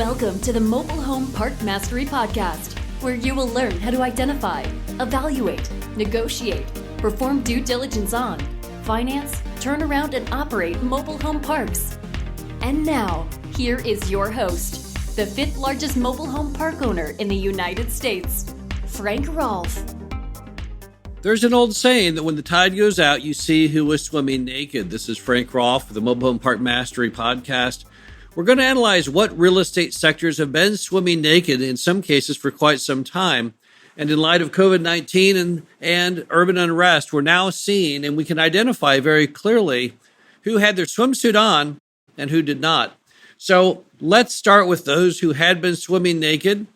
Welcome to the Mobile Home Park Mastery Podcast, where you will learn how to identify, evaluate, negotiate, perform due diligence on, finance, turn around, and operate mobile home parks. And now, here is your host, the fifth largest mobile home park owner in the United States, Frank Rolfe. There's an old saying that when the tide goes out, you see who was swimming naked. This is Frank Rolfe with the Mobile Home Park Mastery Podcast. We're going to analyze what real estate sectors have been swimming naked in some cases for quite some time. And in light of COVID-19 and urban unrest, we're now seeing, and we can identify very clearly, who had their swimsuit on and who did not. So let's start with those who had been swimming naked.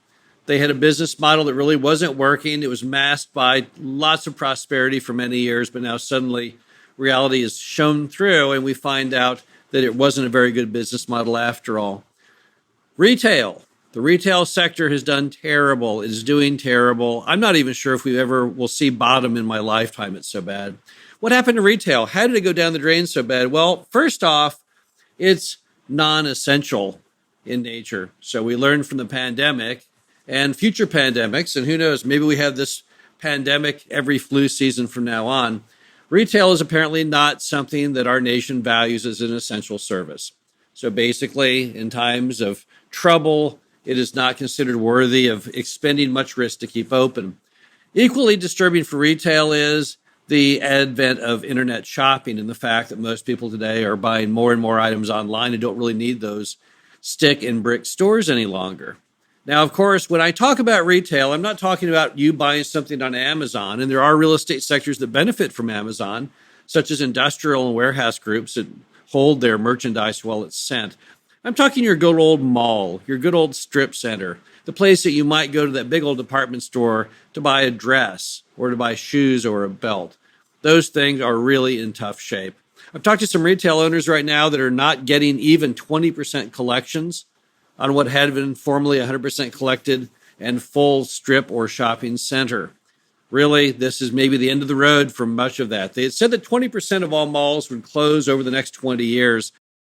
They had a business model that really wasn't working. It was masked by lots of prosperity for many years, but now suddenly reality is shown through and we find out that it wasn't a very good business model after all. Retail. The retail sector has done terrible. It is doing terrible. I'm not even sure if we ever will see bottom in my lifetime. It's so bad. What happened to retail? How did it go down the drain so bad? Well, first off, it's non-essential in nature. So we learned from the pandemic and future pandemics, and who knows, maybe we have this pandemic every flu season from now on. Retail is apparently not something that our nation values as an essential service. So basically, in times of trouble, it is not considered worthy of expending much risk to keep open. Equally disturbing for retail is the advent of internet shopping and the fact that most people today are buying more and more items online and don't really need those stick and brick stores any longer. Now, of course, when I talk about retail, I'm not talking about you buying something on Amazon, and there are real estate sectors that benefit from Amazon, such as industrial and warehouse groups that hold their merchandise while it's sent. I'm talking your good old mall, your good old strip center, the place that you might go to that big old department store to buy a dress or to buy shoes or a belt. Those things are really in tough shape. I've talked to some retail owners right now that are not getting even 20% collections on what had been formerly 100% collected and full strip or shopping center. Really, this is maybe the end of the road for much of that. They had said that 20% of all malls would close over the next 20 years.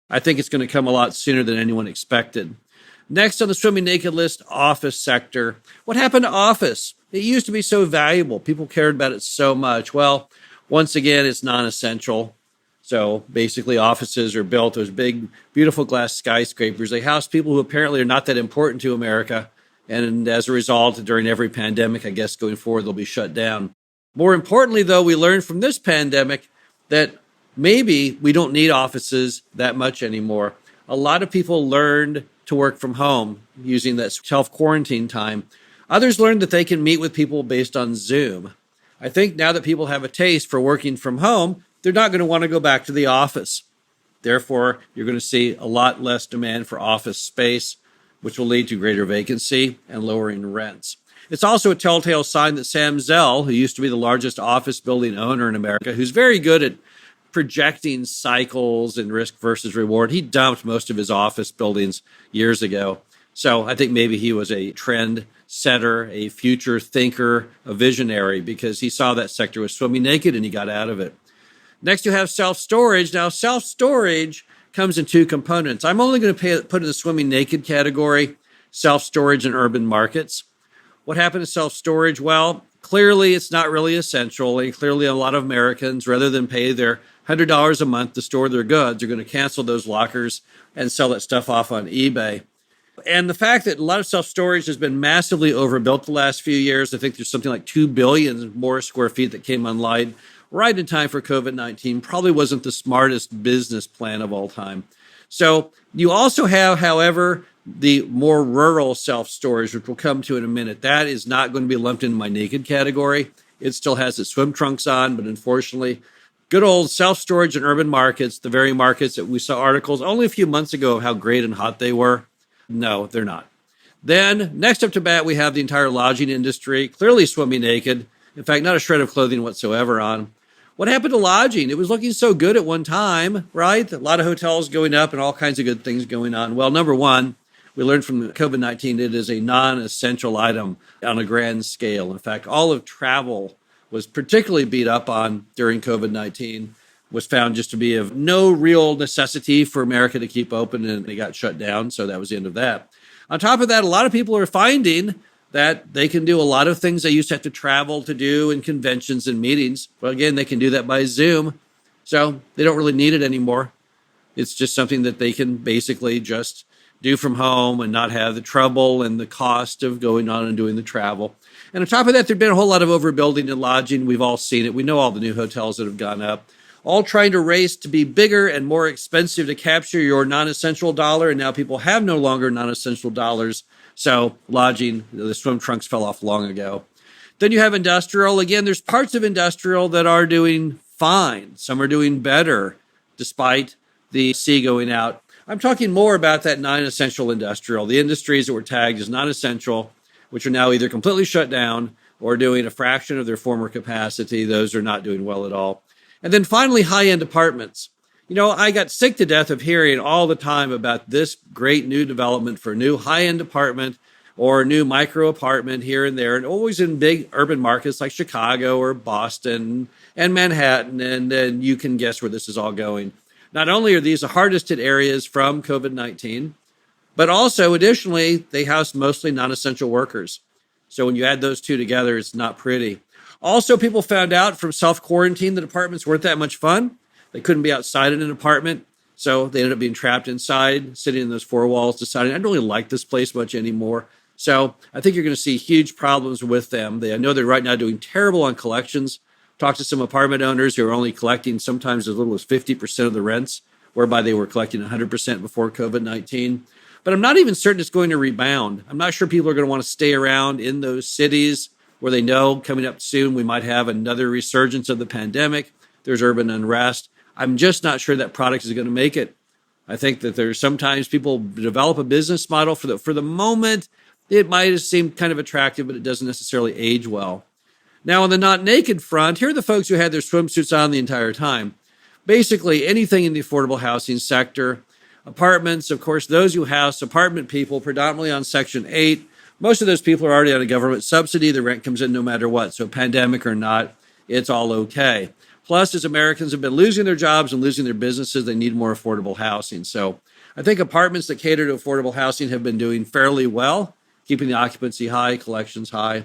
I think it's going to come a lot sooner than anyone expected. Next on the swimming naked list, office sector. What happened to office? It used to be so valuable. People cared about it so much. Well, once again, it's non-essential. So basically offices are built, those big, beautiful glass skyscrapers. They house people who apparently are not that important to America. And as a result, during every pandemic, I guess going forward, they'll be shut down. More importantly, though, we learned from this pandemic that maybe we don't need offices that much anymore. A lot of people learned to work from home using that self-quarantine time. Others learned that they can meet with people based on Zoom. I think now that people have a taste for working from home, they're not going to want to go back to the office. Therefore, you're going to see a lot less demand for office space, which will lead to greater vacancy and lowering rents. It's also a telltale sign that Sam Zell, who used to be the largest office building owner in America, who's very good at projecting cycles and risk versus reward, he dumped most of his office buildings years ago. So I think maybe he was a trend setter, a future thinker, a visionary, because he saw that sector was swimming naked and he got out of it. Next, you have self-storage. Now, self-storage comes in two components. I'm only going to put in the swimming naked category, self-storage in urban markets. What happened to self-storage? Well, clearly it's not really essential. And clearly a lot of Americans, rather than pay their $100 a month to store their goods, are going to cancel those lockers and sell that stuff off on eBay. And the fact that a lot of self-storage has been massively overbuilt the last few years, I think there's something like 2 billion more square feet that came online right in time for COVID-19, probably wasn't the smartest business plan of all time. So you also have, however, the more rural self-storage, which we'll come to in a minute. That is not going to be lumped into my naked category. It still has its swim trunks on, but unfortunately, good old self-storage in urban markets, the very markets that we saw articles only a few months ago of how great and hot they were. No, they're not. Then, next up to bat, we have the entire lodging industry, clearly swimming naked. In fact, not a shred of clothing whatsoever on. What happened to lodging? It was looking so good at one time, right? A lot of hotels going up and all kinds of good things going on. Well, number one, we learned from COVID-19, it is a non-essential item on a grand scale. In fact, all of travel was particularly beat up on during COVID-19, was found just to be of no real necessity for America to keep open, and it got shut down. So that was the end of that. On top of that, a lot of people are finding that they can do a lot of things they used to have to travel to do in conventions and meetings. Well, again, they can do that by Zoom. So they don't really need it anymore. It's just something that they can basically just do from home and not have the trouble and the cost of going on and doing the travel. And on top of that, there's been a whole lot of overbuilding and lodging. We've all seen it. We know all the new hotels that have gone up, all trying to race to be bigger and more expensive to capture your non-essential dollar. And now people have no longer non-essential dollars. So lodging, the swim trunks fell off long ago. Then you have industrial. Again, there's parts of industrial that are doing fine. Some are doing better despite the sea going out. I'm talking more about that non-essential industrial, the industries that were tagged as non-essential, which are now either completely shut down or doing a fraction of their former capacity. Those are not doing well at all. And then finally, high-end apartments. You know, I got sick to death of hearing all the time about this great new development for a new high-end apartment or a new micro apartment here and there, and always in big urban markets like Chicago or Boston and Manhattan, and then you can guess where this is all going. Not only are these the hardest hit areas from COVID-19, but also additionally, they house mostly non-essential workers. So when you add those two together, it's not pretty. Also, people found out from self-quarantine that apartments weren't that much fun. They couldn't be outside in an apartment. So they ended up being trapped inside, sitting in those four walls, deciding, I don't really like this place much anymore. So I think you're going to see huge problems with them. I know they're right now doing terrible on collections. Talked to some apartment owners who are only collecting sometimes as little as 50% of the rents, whereby they were collecting 100% before COVID-19. But I'm not even certain it's going to rebound. I'm not sure people are going to want to stay around in those cities where they know coming up soon we might have another resurgence of the pandemic. There's urban unrest. I'm just not sure that product is going to make it. I think that there's sometimes people develop a business model for the moment. It might seem kind of attractive, but it doesn't necessarily age well. Now, on the not naked front, here are the folks who had their swimsuits on the entire time. Basically, anything in the affordable housing sector. Apartments, of course, those who house apartment people, predominantly on Section 8. Most of those people are already on a government subsidy. The rent comes in no matter what. So pandemic or not, it's all okay. Plus, as Americans have been losing their jobs and losing their businesses, they need more affordable housing. So I think apartments that cater to affordable housing have been doing fairly well, keeping the occupancy high, collections high.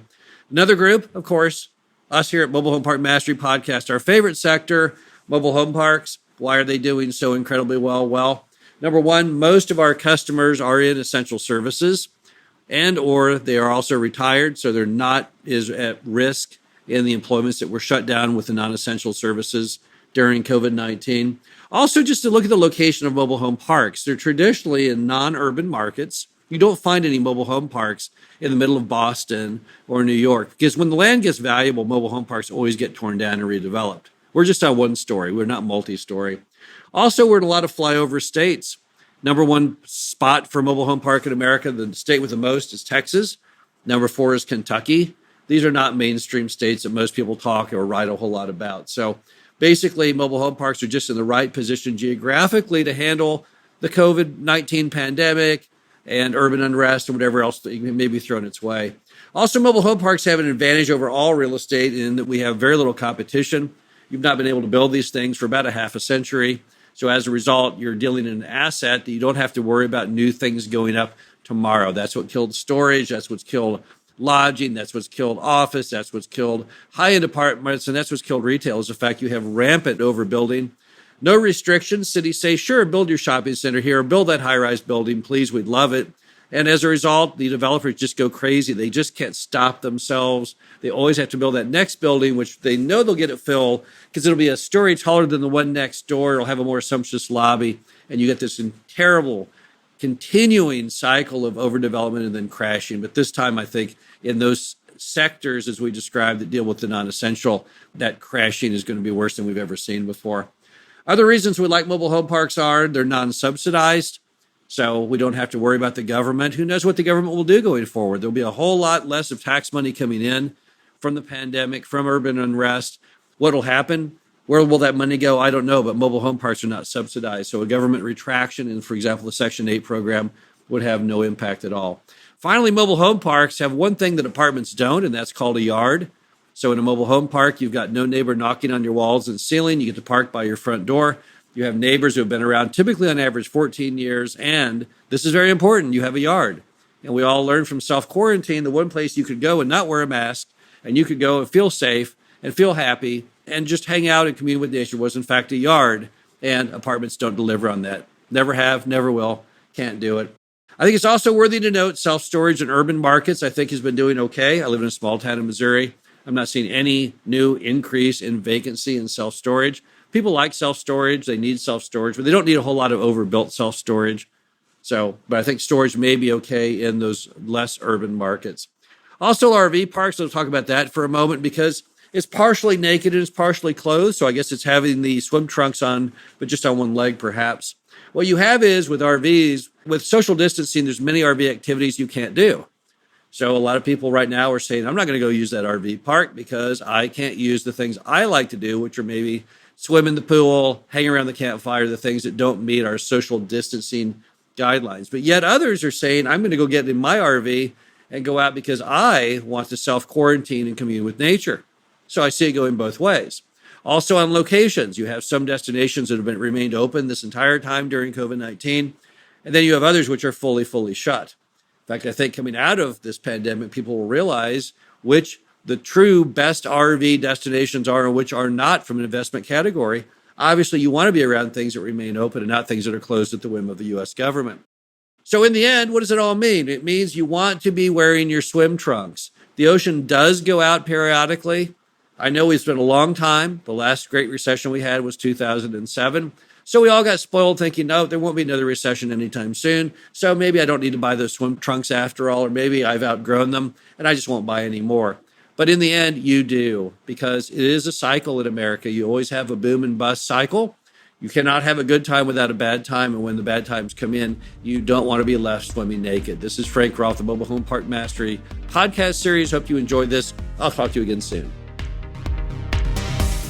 Another group, of course, us here at Mobile Home Park Mastery Podcast, our favorite sector, mobile home parks. Why are they doing so incredibly well? Well, number one, most of our customers are in essential services and or they are also retired, so they're not as at risk in the employments that were shut down with the non-essential services during COVID-19. Also, just to look at the location of mobile home parks, they're traditionally in non-urban markets. You don't find any mobile home parks in the middle of Boston or New York because when the land gets valuable, mobile home parks always get torn down and redeveloped. We're just on one story. We're not multi-story. Also, we're in a lot of flyover states. Number one spot for mobile home park in America, the state with the most is Texas. Number 4 is Kentucky. These are not mainstream states that most people talk or write a whole lot about. So basically, mobile home parks are just in the right position geographically to handle the COVID-19 pandemic and urban unrest and whatever else that may be thrown its way. Also, mobile home parks have an advantage over all real estate in that we have very little competition. You've not been able to build these things for about a half a century. So as a result, you're dealing in an asset that you don't have to worry about new things going up tomorrow. That's what killed storage. That's what's killed lodging. That's what's killed office. That's what's killed high-end apartments. And that's what's killed retail is the fact you have rampant overbuilding. No restrictions. Cities say, sure, build your shopping center here, build that high-rise building, please, we'd love it. And as a result, the developers just go crazy. They just can't stop themselves. They always have to build that next building, which they know they'll get it filled because it'll be a story taller than the one next door. It'll have a more sumptuous lobby. And you get this terrible, continuing cycle of overdevelopment and then crashing. But this time, I think, in those sectors, as we described, that deal with the non-essential, that crashing is going to be worse than we've ever seen before. Other reasons we like mobile home parks are they're non-subsidized, so we don't have to worry about the government. Who knows what the government will do going forward? There'll be a whole lot less of tax money coming in from the pandemic, from urban unrest. What will happen? Where will that money go? I don't know, but mobile home parks are not subsidized. So a government retraction in, for example, the Section 8 program would have no impact at all. Finally, mobile home parks have one thing that apartments don't, and that's called a yard. So in a mobile home park, you've got no neighbor knocking on your walls and ceiling. You get to park by your front door. You have neighbors who have been around typically on average 14 years. And this is very important. You have a yard. And we all learned from self-quarantine, the one place you could go and not wear a mask, and you could go and feel safe and feel happy and just hang out and commune with nature was in fact a yard. And apartments don't deliver on that. Never have, never will, can't do it. I think it's also worthy to note self-storage in urban markets, I think, has been doing okay. I live in a small town in Missouri. I'm not seeing any new increase in vacancy in self-storage. People like self-storage. They need self-storage, but they don't need a whole lot of overbuilt self-storage. But I think storage may be okay in those less urban markets. Also, RV parks, let's talk about that for a moment because it's partially naked and it's partially clothed. So I guess it's having the swim trunks on, but just on one leg perhaps. What you have is with RVs, with social distancing, there's many RV activities you can't do. So a lot of people right now are saying, I'm not going to go use that RV park because I can't use the things I like to do, which are maybe swim in the pool, hang around the campfire, the things that don't meet our social distancing guidelines. But yet others are saying, I'm going to go get in my RV and go out because I want to self-quarantine and commune with nature. So I see it going both ways. Also on locations, you have some destinations that have remained open this entire time during COVID-19, and then you have others which are fully shut. In fact, I think coming out of this pandemic, people will realize which the true best RV destinations are and which are not from an investment category. Obviously, you want to be around things that remain open and not things that are closed at the whim of the U.S. government. So in the end, what does it all mean? It means you want to be wearing your swim trunks. The ocean does go out periodically. I know we've spent a long time. The last great recession we had was 2007. So we all got spoiled thinking, no, there won't be another recession anytime soon. So maybe I don't need to buy those swim trunks after all, or maybe I've outgrown them and I just won't buy any more. But in the end, you do, because it is a cycle in America. You always have a boom and bust cycle. You cannot have a good time without a bad time. And when the bad times come in, you don't want to be left swimming naked. This is Frank Rolfe, the Mobile Home Park Mastery podcast series. Hope you enjoyed this. I'll talk to you again soon.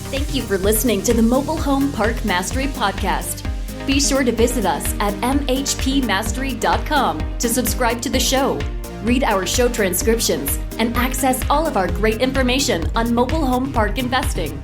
Thank you for listening to the Mobile Home Park Mastery podcast. Be sure to visit us at mhpmastery.com to subscribe to the show, read our show transcriptions, and access all of our great information on mobile home park investing.